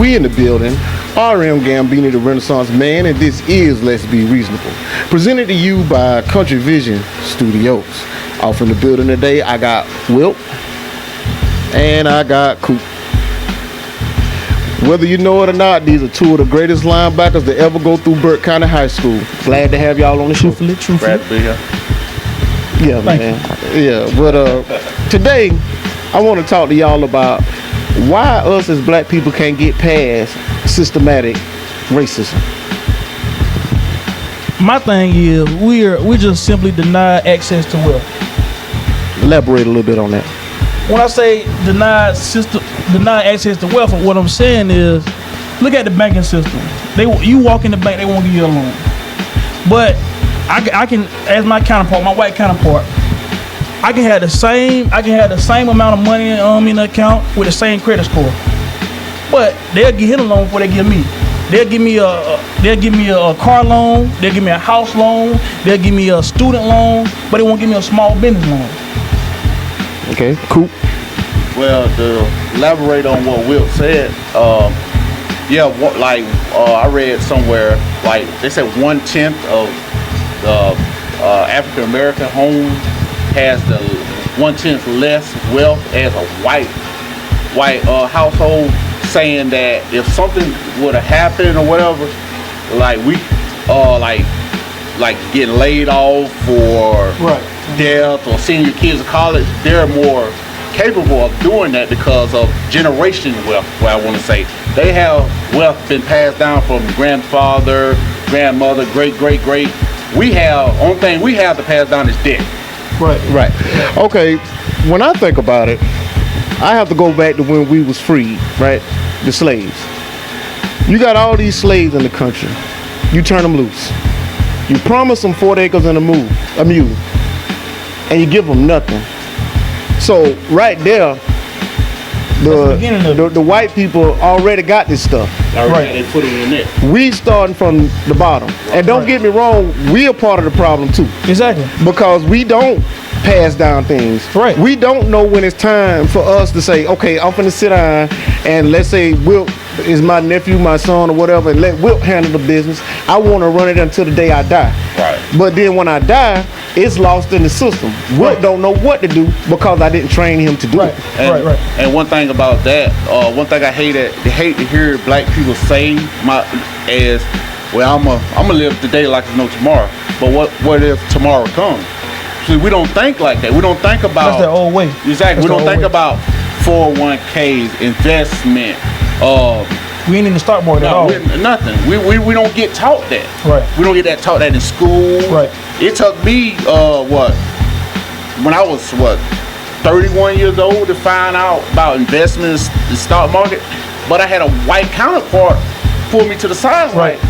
We in the building. RM Gambini, the Renaissance Man, and this is Let's Be Reasonable. Presented to you by Country Vision Studios. Off in the building today, I got Wilk and I got Coop. Whether you know it or not, these are two of the greatest linebackers to ever go through Burke County High School. Glad to have y'all on the show. Truthfully. Glad to be here. Yeah, man. Yeah, but today I want to talk to y'all about why us as black people can't get past systematic racism. My thing is we just simply deny access to wealth. Elaborate a little bit on that. When I say deny access to wealth, what I'm saying is, look at the banking system. You walk in the bank, they won't give you a loan. But I can, as my counterpart, my white counterpart, I can have the same amount of money in the account with the same credit score. But they'll give him a loan before they give me. They'll give me a car loan. They'll give me a house loan. They'll give me a student loan, but they won't give me a small business loan. Okay, cool. Well, to elaborate on what Will said, I read somewhere, like they said 1/10 of the African American home has the 1/10 less wealth as a white household, saying that if something would have happened or whatever, like we like getting laid off or death or sending your kids to college, they're more capable of doing that because of generation wealth. What I want to say, they have wealth been passed down from grandfather, grandmother, great. Only thing we have to pass down is debt. Right. Okay, when I think about it, I have to go back to when we was freed, right? The slaves. You got all these slaves in the country. You turn them loose. You promise them 40 acres and a mule, and you give them nothing. So right there, the white people already got this stuff. Right. They put it in there. We starting from the bottom. And don't get me wrong, we are part of the problem too. Exactly. Because we don't pass down things. Right. We don't know when it's time for us to say, okay, I'm finna sit down and let's say Wilt is my nephew, my son or whatever, and let Wilt handle the business. I want to run it until the day I die. Right. But then when I die, it's lost in the system. Wilt don't know what to do because I didn't train him to do it. Right. And one thing about that, one thing I hate to hear black people say is, well, I'm gonna live today like there's no tomorrow. But what if tomorrow comes? See, we don't think like that. We don't think about. That's the old way. Exactly. We don't think about 401ks, investment. We ain't in the stock market at all. Nothing. We don't get taught that. Right. We don't get taught that in school. Right. It took me when I was 31 years old to find out about investments, the stock market. But I had a white counterpart pull me to the side. Right.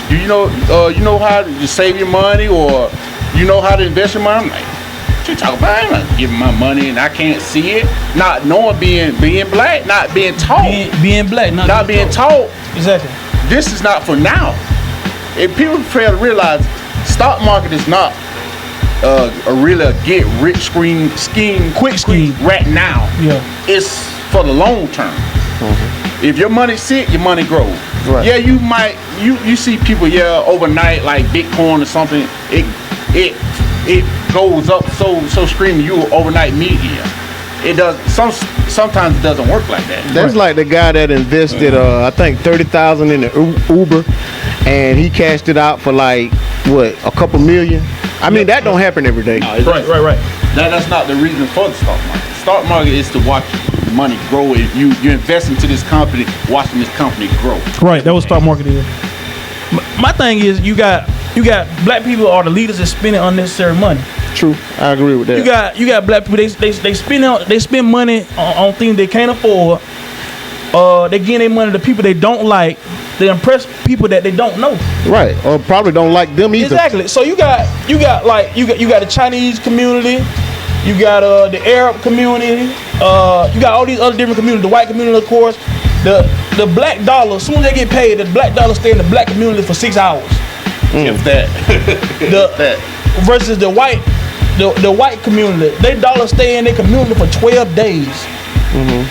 Do you know how to save your money, or you know how to invest your money? I'm like, what you talking about? I'm not giving my money and I can't see it. Not knowing being black, not being taught. Being black, not being taught. Exactly. This is not for now. If people fail to realize, stock market is not a get rich scheme, quick scheme right now. Yeah. It's for the long term. Mm-hmm. If your money sit, your money grows. Right. Yeah, you might you see people overnight like Bitcoin or something. It goes up so screaming you overnight media. It does sometimes it doesn't work like that. That's like the guy that invested I think 30,000 in the Uber, and he cashed it out for like a couple million. I mean, that don't happen every day. No, right. That's not the reason for the stock market. Stock market is to watch money grow. If you invest into this company, watching this company grow. Right. That was stock market is. My thing is, you got black people are the leaders that spending unnecessary money. True, I agree with that. You got black people. They spend money on things they can't afford. They give their money to people they don't like. They impress people that they don't know. Right, or probably don't like them either. Exactly. So you got the Chinese community. You got the Arab community. You got all these other different communities. The white community, of course. The black dollar. As soon as they get paid, the black dollar stay in the black community for 6 hours. If that. Versus the white community, they dollar stay in their community for 12 days.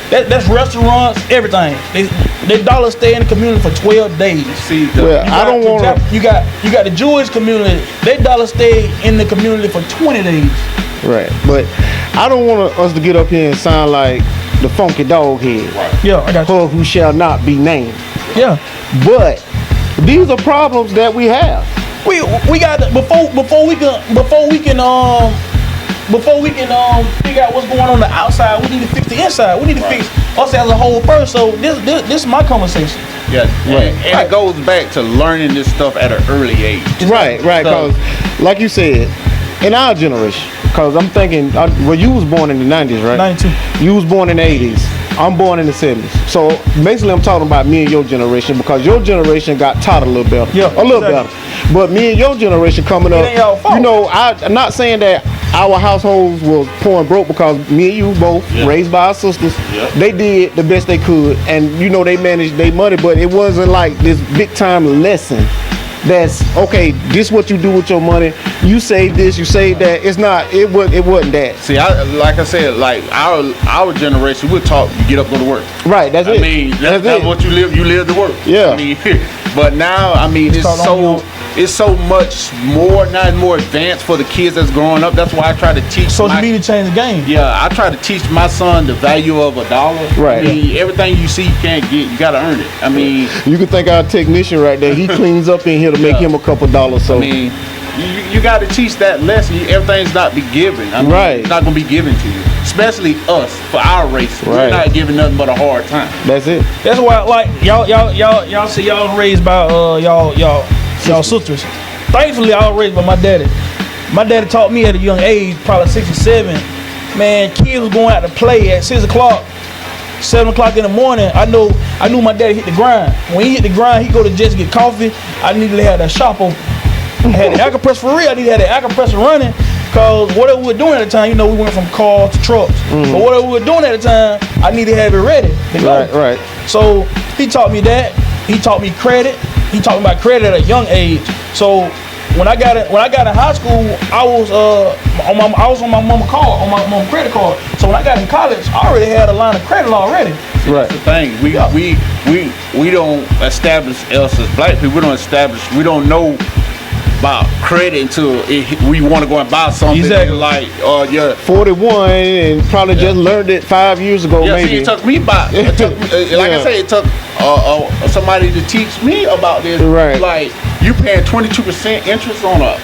That's restaurants, everything. They dollar stay in the community for 12 days. See, I don't want to. You got the Jewish community. They dollar stay in the community for 20 days. Right, but I don't want us to get up here and sound like the funky dog head. Right. Yeah, I got you. Her who shall not be named. Yeah, But these are problems that we have. we got to, before we can figure out what's going on the outside. We need to fix the inside. We need to fix us as a whole first. So this is my conversation. Yeah, and it goes back to learning this stuff at an early age. Right, because like you said, in our generation, because I'm thinking, well, you was born in the 90s, right? 92. You was born in the 80s. I'm born in the 70s. So basically I'm talking about me and your generation, because your generation got taught a little better. Yeah, a little exactly. better. But me and your generation coming up, ain't y'all fault. you know, I'm not saying that our households was poor and broke, because me and you both raised by our sisters. Yep. They did the best they could, and you know, they managed their money, but it wasn't like this big time lesson. That's okay. This what you do with your money. You save this. You save that. It's not. It wasn't that. See, like I said, like our generation, we're taught you get up, go to work. Right. That's it. I mean, that's it. what you live. You live to work. Yeah. I mean, but now, I mean, it's so much more. Now it's more advanced for the kids that's growing up. That's why I try to teach. Social media changed the game. Yeah, I try to teach my son the value of $1. Right. I mean, everything you see you can't get, you gotta earn it. I mean, You can thank our technician right there. He cleans up in here to make him a couple dollars. So I mean, you got to teach that lesson. Everything's not be given. I mean, Right. It's not gonna be given to you, especially us for our race. Right. We're not giving nothing but a hard time. that's it. That's why, like y'all say y'all raised by y'all sisters. Thankfully, I was raised by my daddy. My daddy taught me at a young age, probably 6 or 7. Man, kids was going out to play at 6 o'clock, 7 o'clock in the morning. I knew my daddy hit the grind. When he hit the grind, he go to just get coffee. I needed to have that shop open. I had the air compressor for real. I needed to have the air compressor running, cause whatever we were doing at the time, you know, we went from cars to trucks. But whatever we were doing at the time, I needed to have it ready to go. Right. So he taught me that. He taught me credit. He taught me about credit at a young age. So when I got in high school, I was on my mama card, on my mama credit card. So when I got in college, I already had a line of credit already. Right. That's the thing. We don't establish us as black people. We don't know about credit until we want to go and buy something. Exactly. Like 41 and probably just learned it 5 years ago. Yeah, maybe. see, it took me like I say, it took somebody to teach me about this. Right. Like, you paying 22% interest on a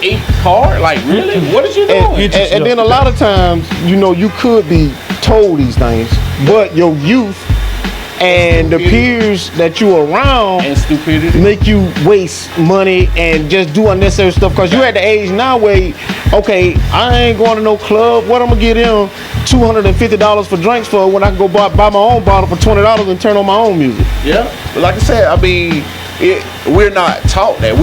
08 car? Like, really? What is you doing? And then a lot of times, you know, you could be told these things, but your youth and the peers that you around And stupidity. make you waste money and just do unnecessary stuff, because you at the age now where, okay, I ain't going to no club. What I'm gonna get in $250 for drinks for when I can go buy my own bottle for $20 and turn on my own music? Yeah, but like I said, I mean, we're not taught that.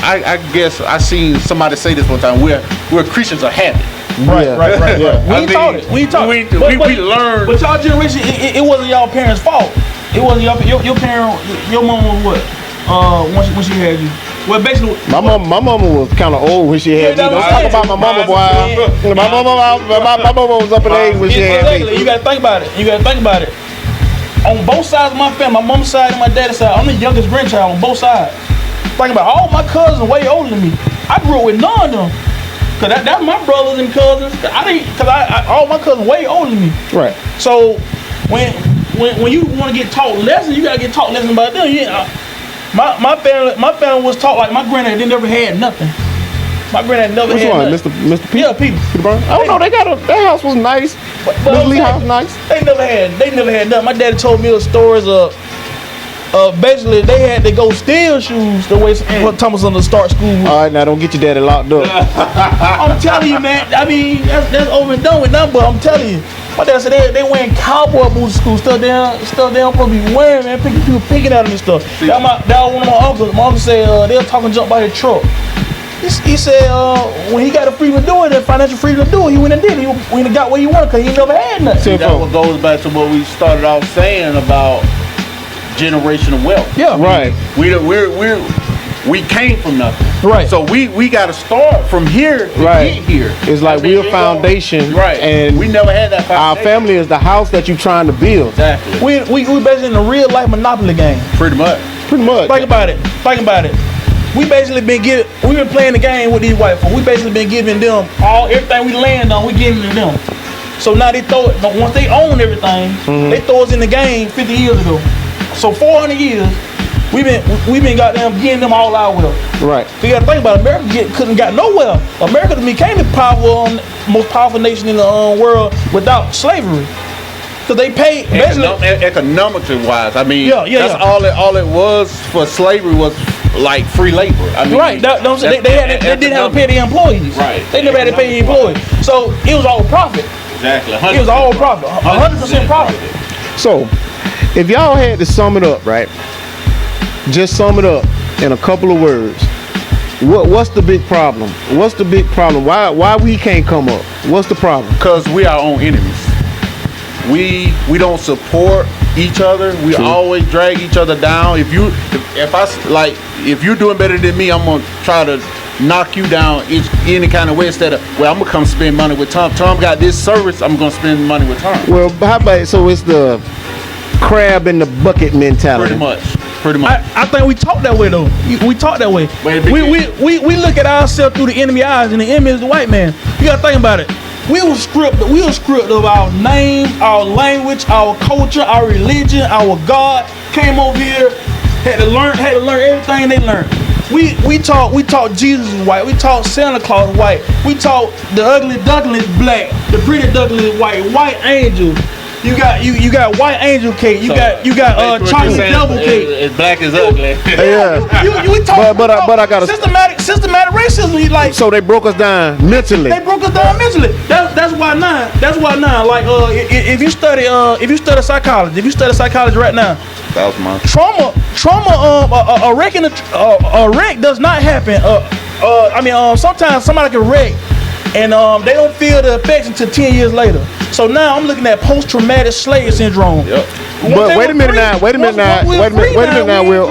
I guess I seen somebody say this one time. We're creatures of habit. Right. Yeah. We ain't taught it. We learned. But y'all generation, it wasn't y'all parents' fault. It wasn't your parent. Your mom was what? When she had you. Well, basically, My mama was kind of old when she had me. Yeah, Don't that's talk what about my mama, boy. Yeah. My mama was up in age when she had exactly. me. You gotta think about it. On both sides of my family, my mom's side and my daddy's side, I'm the youngest grandchild on both sides. Think about it, all my cousins way older than me. I grew up with none of them. Cause that's my brothers and cousins. All my cousins way older than me. Right. So when you want to get taught lessons, you gotta get taught lessons about them. My family was taught like my granddad. They never had nothing. My granddad never Which had one, nothing. Mr. Pete? Yeah, Pete. Peter Burns? I don't know. That house was nice. But Miss Lee house nice. They never had nothing. My daddy told me the stories of basically they had to go steal shoes the way Thomason to start school. All right, now don't get your daddy locked up. I'm telling you, man. I mean, that's over and done with now, but I'm telling you. My dad said they wearing cowboy boots to school, stuff they don't supposed to be wearing, man. People picking at them and stuff. That was one of my uncles. My uncle said they were talking junk by the truck. He said when he got the freedom of doing it, financial freedom to do it, he went and did it. He went and got what he wanted because he never had nothing. That what goes back to what we started off saying about generational wealth. Yeah, Right. we came from nothing. Right. So we got to start from here to Right. get here. It's like we're a foundation, Right. and we never had that our foundation. family is the house that you're trying to build. Exactly. We basically in a real life Monopoly game. Pretty much. Pretty much. Think about it. We basically we've been playing the game with these white folks. We basically been giving them everything we land on. We giving it to them. So now they throw it. Once they own everything, they throw us in the game 50 years ago. So 400 years, we've been goddamn getting them all our wealth. Right. So you gotta think about it. America couldn't got no wealth. America became the most powerful nation in the world without slavery. Cause they paid Economically wise, I mean, that's yeah. all it was for slavery was like free labor. I mean, right. They didn't have to pay the employees. Right. They never had to pay the employees. So it was all profit. Exactly. It was all profit. 100% profit. So, if y'all had to sum it up, right? Just sum it up in a couple of words. What's the big problem? What's the big problem? Why we can't come up? What's the problem? Because we are our own enemies. We don't support each other. We True. always drag each other down. If you're doing better than me, I'm gonna try to knock you down any kind of way instead of, well, I'm gonna come spend money with Tom. Tom got this service, I'm gonna spend money with Tom. Well, how about so it's the crab in the bucket mentality. Pretty much. I think we talk that way though. We talk that way. We look at ourselves through the enemy eyes, and the enemy is the white man. You gotta think about it. We were stripped of our name, our language, our culture, our religion, our God. Came over here, had to learn everything they learned. We taught Jesus is white. We taught Santa Claus white. We taught the ugly duckling black. The pretty duckling is white. White angel. You got white angel cake. You got chocolate devil cake. It's black is ugly. Yeah. We talk, But I gotta systematic racism. Like so they broke us down mentally. they broke us down mentally. That's why now. Like if you study psychology right now, That was mine. trauma a wreck does not happen. Sometimes somebody can wreck and they don't feel the effects until 10 years later. So now I'm looking at post-traumatic slave syndrome. Yep. But wait a minute now. Will.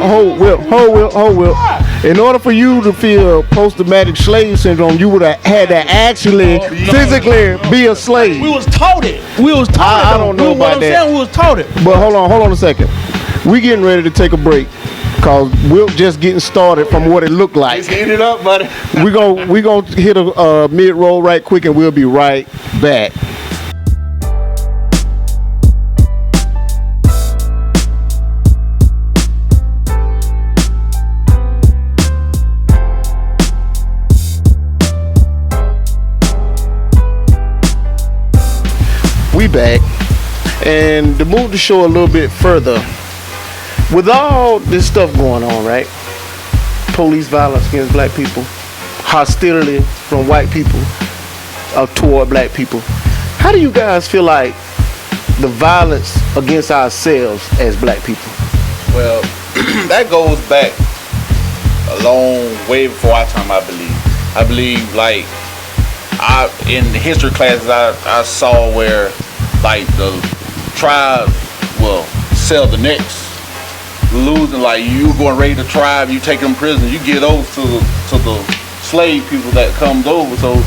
In order for you to feel post-traumatic slave syndrome, you would have had to actually physically be a slave. We was taught it. I don't know about that. We was taught it. But hold on a second. We getting ready to take a break because we're just getting started from what it looked like. Just heat it up, buddy. we gonna hit a mid-roll right quick, and we'll be right back. We back, and to move the show a little bit further, with all this stuff going on, right? Police violence against black people, hostility from white people toward black people. How do you guys feel like the violence against ourselves as black people? Well, that goes back a long way before our time, I believe. I believe, like, in the history classes, I saw where, like, the tribe will sell the next losing, like, you go and raid the tribe, you take them prisoners, you get those to the slave people that comes over, so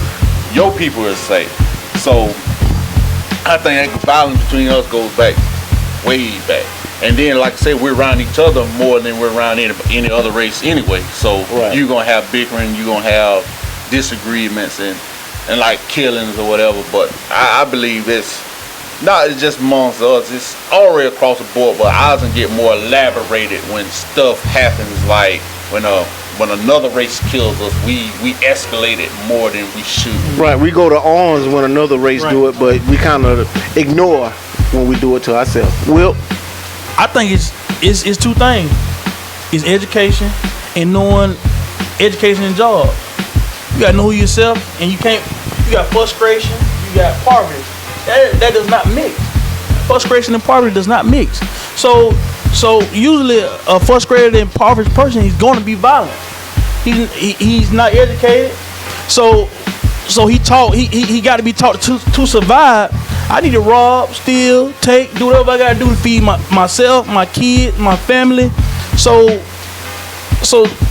your people are safe. So I think that violence between us goes back, way back. And then, like I said, we're around each other more than we're around any other race anyway. So you're gonna have bickering, you're gonna have disagreements and like killings or whatever. But I believe it's just amongst us, it's already across the board, but ours can get more elaborated when stuff happens, like when another race kills us, we escalate it more than we should. Right, we go to arms when another race do it, but we kind of ignore when we do it to ourselves. Will? I think it's two things. It's education and knowing education and job. You gotta know yourself, and you got frustration, you got poverty. That does not mix. Frustration and poverty does not mix. So usually a frustrated and impoverished person, he's going to be violent. He's not educated. So he got to be taught to survive. I need to rob, steal, do whatever I got to do to feed myself, my kids, my family. So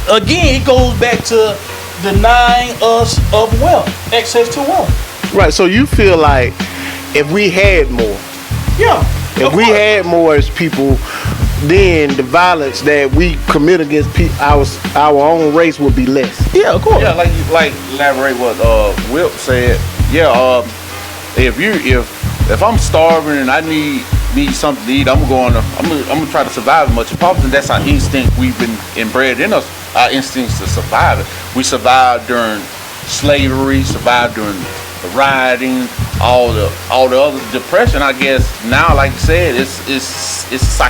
again, it goes back to denying us of wealth, access to wealth. Right. So you feel like if we had more, Yeah. if we had more as people, then the violence that we commit against our own race would be less. Yeah, of course. Yeah, like elaborate what Wilk said. Yeah, if I'm starving and I need something to eat, I'm gonna try to survive as much as possible. And that's our instinct. We've been inbred in us. Our instincts to survive it. We survived during slavery, survived during the rioting, all the other depression. I guess now, like you said, it's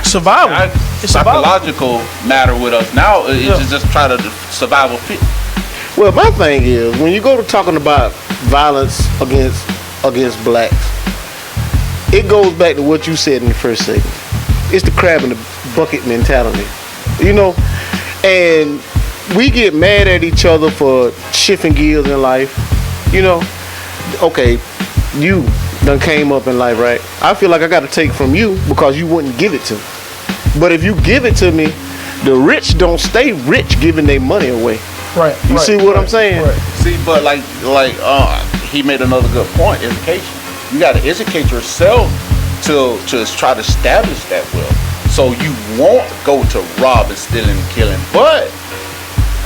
Survival. It's psychological matter with us now. It's just try to survival fit. Well, my thing is, when you go to talking about violence against blacks, it goes back to what you said in the first segment. It's the crab in the bucket mentality, you know. And we get mad at each other for shifting gears in life, you know. Okay, you done came up in life, right? I feel like I got to take from you because you wouldn't give it to me. But if you give it to me, the rich don't stay rich giving their money away. Right. You see what I'm saying? Right. See, but like he made another good point. Education. You got to educate yourself to try to establish that wealth. So you won't go to robbing, stealing, and killing. But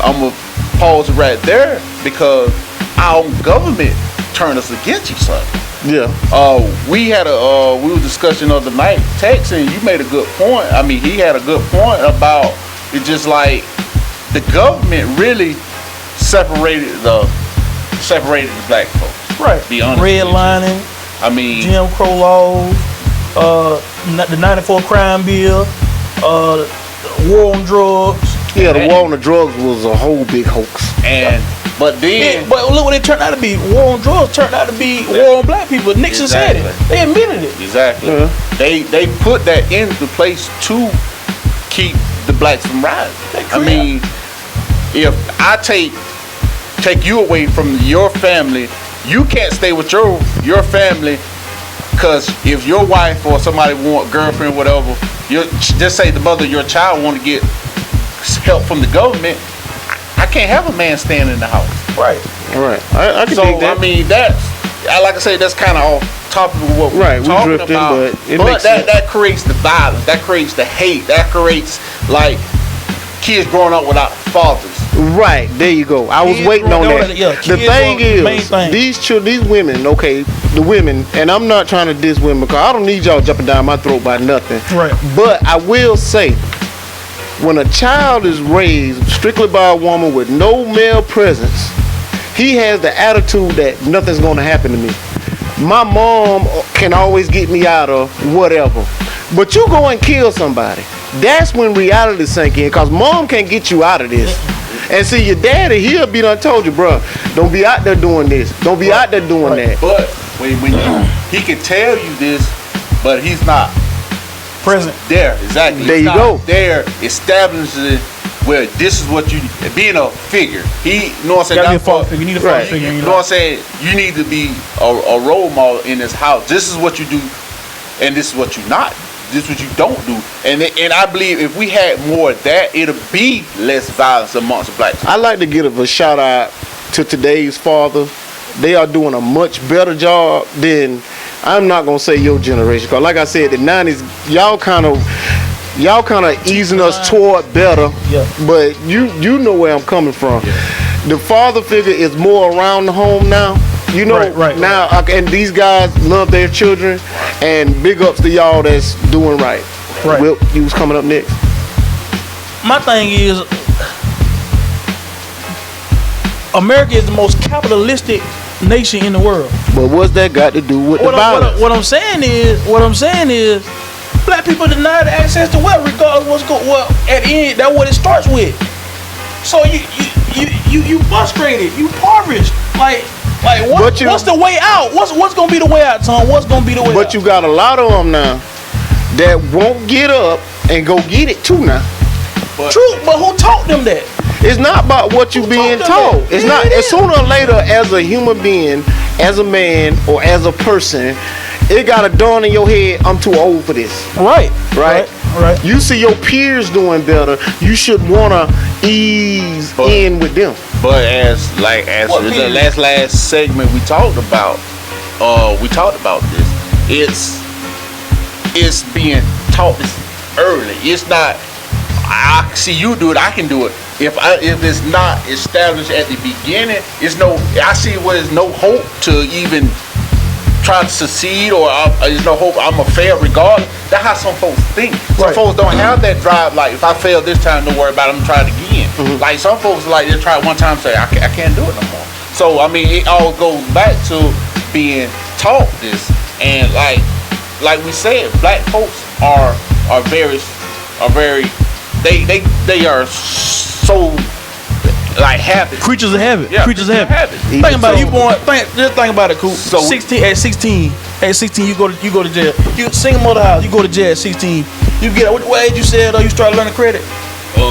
I'm gonna pause right there because our own government turned us against each other. Yeah. We were discussing the other night, Tex, and you made a good point. I mean, he had a good point about it. Just like the government really separated the black folks. Right. Be honest. Redlining, I mean, Jim Crow laws, the '94 crime bill, war on drugs. Yeah, the war on the drugs was a whole big hoax. But then, but look what it turned out to be. War on drugs turned out to be war on black people. Nixon said it. They admitted it. Exactly. Yeah. They put that into place to keep the blacks from rising. I mean, if I take you away from your family, you can't stay with your family, because if your wife or somebody want girlfriend, whatever, you just say the mother of your child want to get help from the government. I can't have a man staying in the house. Right. I can dig that. I mean, like I say, that's kind of off topic of what we're talking drifting, about. but that creates the violence. That creates the hate. That creates like kids growing up without fathers. Right, there you go. I was waiting on that. The thing is, these women, okay, the women, and I'm not trying to diss women because I don't need y'all jumping down my throat by nothing. Right. But I will say, when a child is raised strictly by a woman with no male presence, he has the attitude that nothing's going to happen to me. My mom can always get me out of whatever. But you go and kill somebody. That's when reality sink in, because mom can't get you out of this. And see, your daddy, he'll be done told you, bro, don't be out there doing this. Don't be out there doing that. But when he can tell you this, but he's not present. There, exactly. There you go. There, establishing where this is what you being a figure. You know what I'm saying? Gotta be a father figure. You need a father figure. You know what I'm saying? You need to be a role model in this house. This is what you do, and this is what you not. This is what you don't do. And I believe if we had more of that, it'll be less violence amongst the blacks. I like to give a shout out to today's fathers. They are doing a much better job than, I'm not gonna say your generation, because like I said, the 90s, y'all kind of easing us toward better. Yeah. But you know where I'm coming from. Yeah. The father figure is more around the home now. You know, right. And these guys love their children, and big ups to y'all that's doing right. Right. Wilk, you was coming up next. My thing is, America is the most capitalistic nation in the world. But what's that got to do with the violence? What I'm saying is, black people deny the access to wealth, regardless of at the end, that's what it starts with. So you frustrated, you impoverished, what's the way out? What's gonna be the way out, Tom? What's gonna be the way out? But you got a lot of them now that won't get up and go get it too now. True, but who taught them that? It's not about what you being told. It's not. Sooner or later, as a human being, as a man, or as a person, it got to dawn in your head, I'm too old for this. Right. Right. You see your peers doing better, you should wanna ease in with them. But as What the peers? last segment we talked about this. It's being taught this early. It's not. I see you do it. I can do it. If it's not established at the beginning, it's no. I see where there's no hope to even try to succeed, or there's no hope I'm gonna fail regardless. That's how some folks think. Some Right. folks don't have that drive. Like, if I fail this time, don't worry about it. I'm gonna try it again. Like, some folks like they try it one time, say I can't do it no more. So I mean, it all goes back to being taught this, and like we said, black folks are very they are so like habit. Creatures of habit. Yeah, Creatures of habit. Even Think about it. so- You born. Just think about it, Coop. So- 16 at 16. At 16, you go to jail. You single mother house. You go to jail at 16. You get what age you said? Or you start learning credit.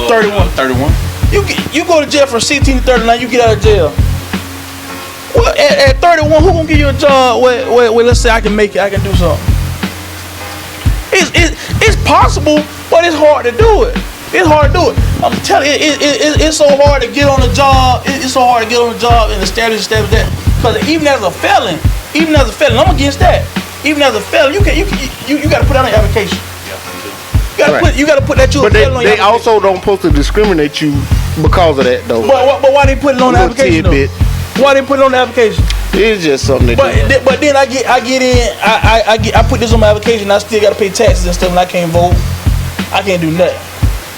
31. 31. You go to jail from 16 to 39. You get out of jail. Well, at 31, who gonna give you a job where let's say I can make it, I can do something? It's possible, but it's hard to do it. It's hard to do it. I'm telling you, it's so hard to get on the job. It's so hard to get on the job and establish that. Because even as a felon, I'm against that. Even as a felon, you got to put out an application. You got to put that you're a But felon on your they application. also don't supposed to discriminate you because of that though. But why they put it on the Little application though? tidbit. Why they put it on the application? It's just something they do. But then I get in. I put this on my application. I still got to pay taxes and stuff, and I can't vote. I can't do nothing.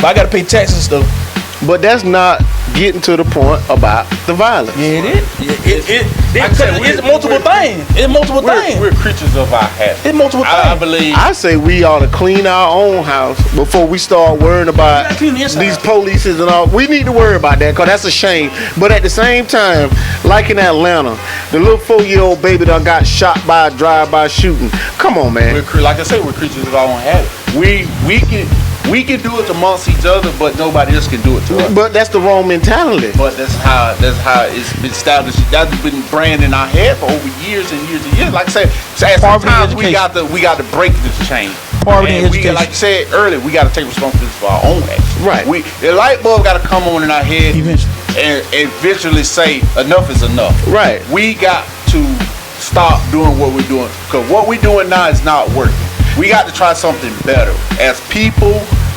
But I got to pay taxes and stuff. But that's not getting to the point about the violence. Yeah, it is. Like I said, It's multiple things. It's multiple things. We're creatures of our habit. It's multiple I things. believe. I say we ought to clean our own house before we start worrying about gotta clean the inside. these polices and all. We need to worry about that because that's a shame. But at the same time, like in Atlanta, the little 4-year-old baby done got shot by a drive-by shooting. Come on, man. Like I said, we're creatures of our own habit. We can do it amongst each other, but nobody else can do it to us. But that's the wrong mentality. But that's how it's been established. That's been branded in our head for over years and years and years. Like I said, at Poverty sometimes and we got to break this chain. Poverty and And we, education. like you said earlier, we got to take responsibility for our own actions. Right. The light bulb got to come on in our head Eventually. and eventually say enough is enough. Right. We got to stop doing what we're doing, because what we're doing now is not working. We got to try something better as people,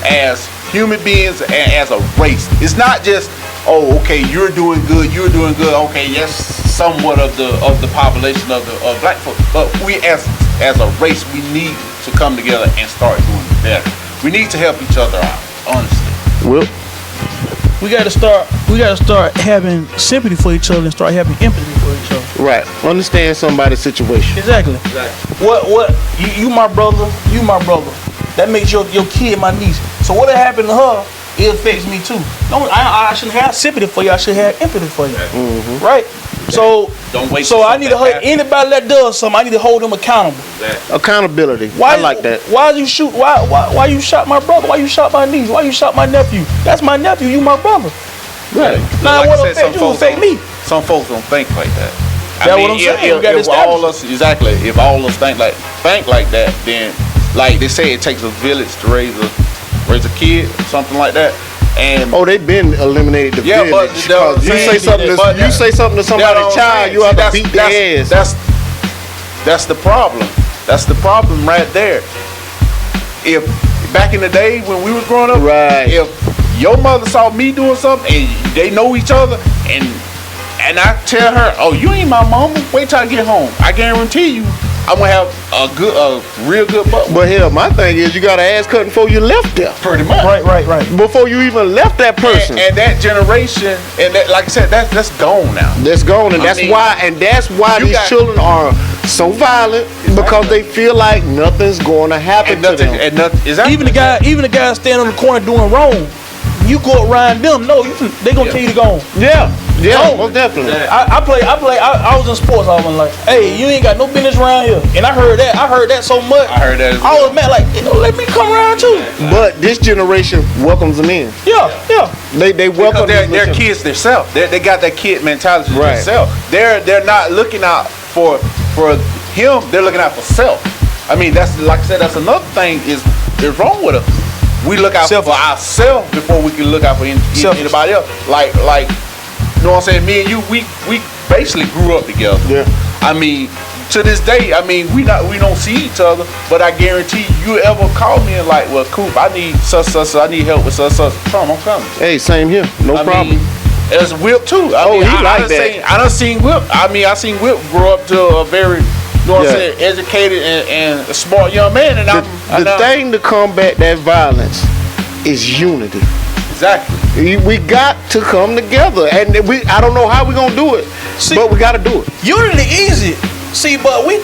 as human beings, and as a race. It's not just, oh, okay, you're doing good. Okay, yes, somewhat of the population of black folks, but we as a race, we need to come together and start doing better. We need to help each other out, honestly. Well, We got to start having sympathy for each other and start having empathy for each other. right. Understand somebody's situation. Exactly. What you my brother, that makes your kid my niece. So what happened to her, it affects me too. I shouldn't have sympathy for you, I should have empathy for you. Right? So Don't wait so till I need to something hold happens. anybody that does something, I need to hold them accountable. Accountability. I like that. Why you shoot? Why you shot my brother? Why you shot my niece? Why you shot my nephew? That's my nephew. You my brother. Right. Now Like what I said, affect you? Affect me. Some folks don't think like that. That's what I'm saying. We gotta If all us if all of us think like that, then like they say, it takes a village to raise a kid, something like that. And Oh, they've been eliminated the Yeah, but village. they're 'Cause you say something to but you say something to somebody's that's what I'm child, saying. you have See, to beat their ass. That's the problem. That's the problem right there. If back in the day when we was growing up, Right. if your mother saw me doing something and they know each other, and I tell her, "Oh, you ain't my mama. Wait till I get home. I guarantee you, I'm gonna have a real good butt." But hell, my thing is you got an ass cutting before you left there. Pretty much. Right. Before you even left that person. And that generation, and that, like I said, that's gone now. That's gone, and I that's mean, why you these got- children are so violent because they feel like nothing's going to happen And to nothing, them. and nothing. Exactly. Even the guy standing on the corner doing wrong, you go around them. No, they gonna tell you to go on. Yeah, Oh. most definitely. I was in sports. I was like, hey, you ain't got no business around here. And I heard that so much. I heard that as I well. was mad, like, let me come around too. But this generation welcomes them in. Yeah. They Because welcome they're these kids themselves. They got that kid mentality Right. themselves. They're not looking out for him. They're looking out for self. I mean, that's like I said. That's another thing is wrong with us. we look out for ourselves before we can look out for anybody else. Like, you know what I'm saying? Me and you, we basically grew up together. Yeah. I mean, to this day, I mean, we don't see each other, but I guarantee you ever call me and like, well, Coop, I need such, I need help with such. Come, I'm coming. Hey, same here. No problem. There's Wilk too. I done seen Wilk. I mean, I seen Wilk grow up to a very, you know what I'm saying, educated and a smart young man. And the thing to combat that violence is unity. Exactly. We got to come together, and I don't know how we're gonna do it, but we got to do it. Unity easy. See, but we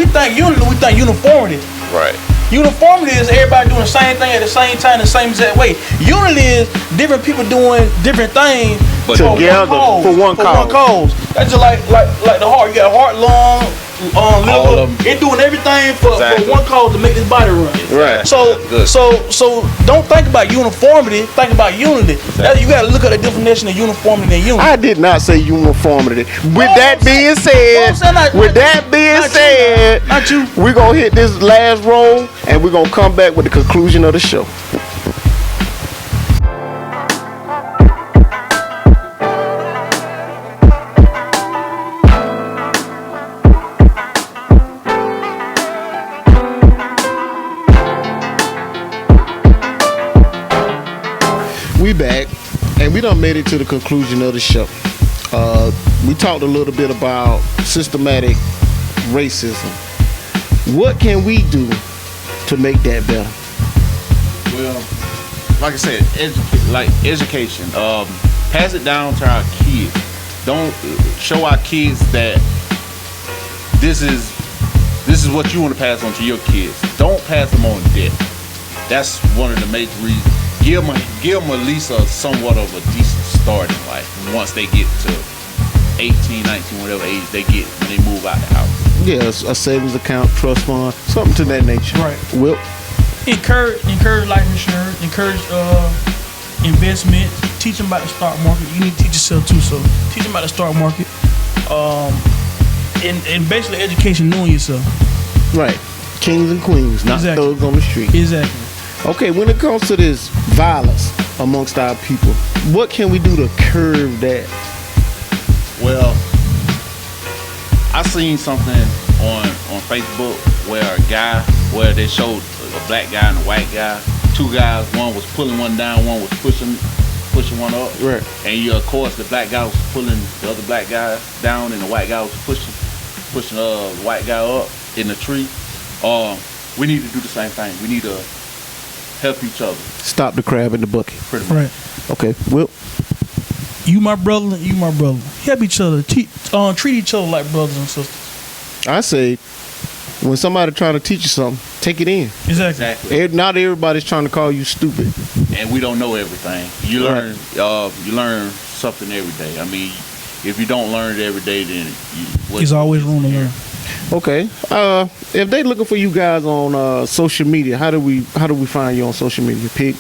think unity, we think uniformity. Right. Uniformity is everybody doing the same thing at the same time, the same exact way. Unity is different people doing different things, but together for one cause. That's just like the heart. You got heart, lung, liver. It's doing everything for one cause to make this body run. Right. So don't think about uniformity. Think about unity. You got to look at the definition of uniformity and unity. I did not say uniformity. With that being said, not you. We're gonna hit this last roll, and we're gonna come back with the conclusion of the show. We back, and we done made it to the conclusion of the show. We talked a little bit about systematic racism. What can we do to make that better? Well, like I said, education. Pass it down to our kids. Don't show our kids that this is what you want to pass on to your kids. Don't pass them on debt. That's one of the major reasons. Give them at least a somewhat of a decent start in life once they get to 18, 19, whatever age they get when they move out the house. Yeah, a savings account, trust fund, something to that nature. Right. Wilk? Encourage life insurance, encourage investment, teach them about the stock market. You need to teach yourself too, so teach them about the stock market. And basically education, knowing yourself. Right. Kings and queens, not thugs on the street. Exactly. Okay, when it comes to this violence amongst our people, what can we do to curb that? Well, I seen something on Facebook where they showed a black guy and a white guy. Two guys, one was pulling one down, one was pushing one up. Right. And of course the black guy was pulling the other black guy down, and the white guy was pushing the white guy up in the tree. We need to do the same thing. We need to help each other. Stop the crab in the bucket. Pretty much. Right. Okay, Will. You my brother, you my brother. Help each other. Treat each other like brothers and sisters. I say, when somebody trying to teach you something, take it in. Exactly. Not everybody's trying to call you stupid. And we don't know everything. You learn something every day. I mean, if you don't learn it every day, then there's always room to learn. Okay. If they looking for you guys on social media, how do we find you on social media, Pig?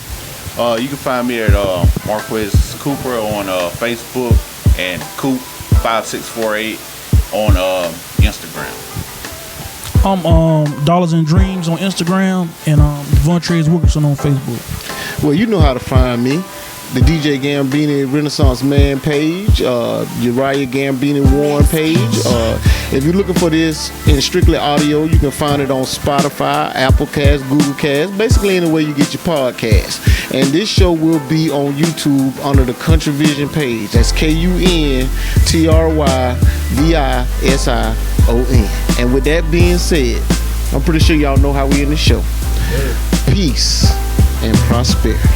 You can find me at Marquez Cooper on Facebook and Coop5648 on Instagram. Dollars and Dreams on Instagram and Vontrez Wilkerson on Facebook. Well, you know how to find me. The DJ Gambini Renaissance Man page, Uriah Gambini Warren page. If you're looking for this in strictly audio, you can find it on Spotify, Apple Cast, Google Cast, basically anywhere you get your podcast. And this show will be on YouTube under the Country Vision page. That's KUNTRYVISION. And with that being said, I'm pretty sure y'all know how we end the show. Peace and prosperity.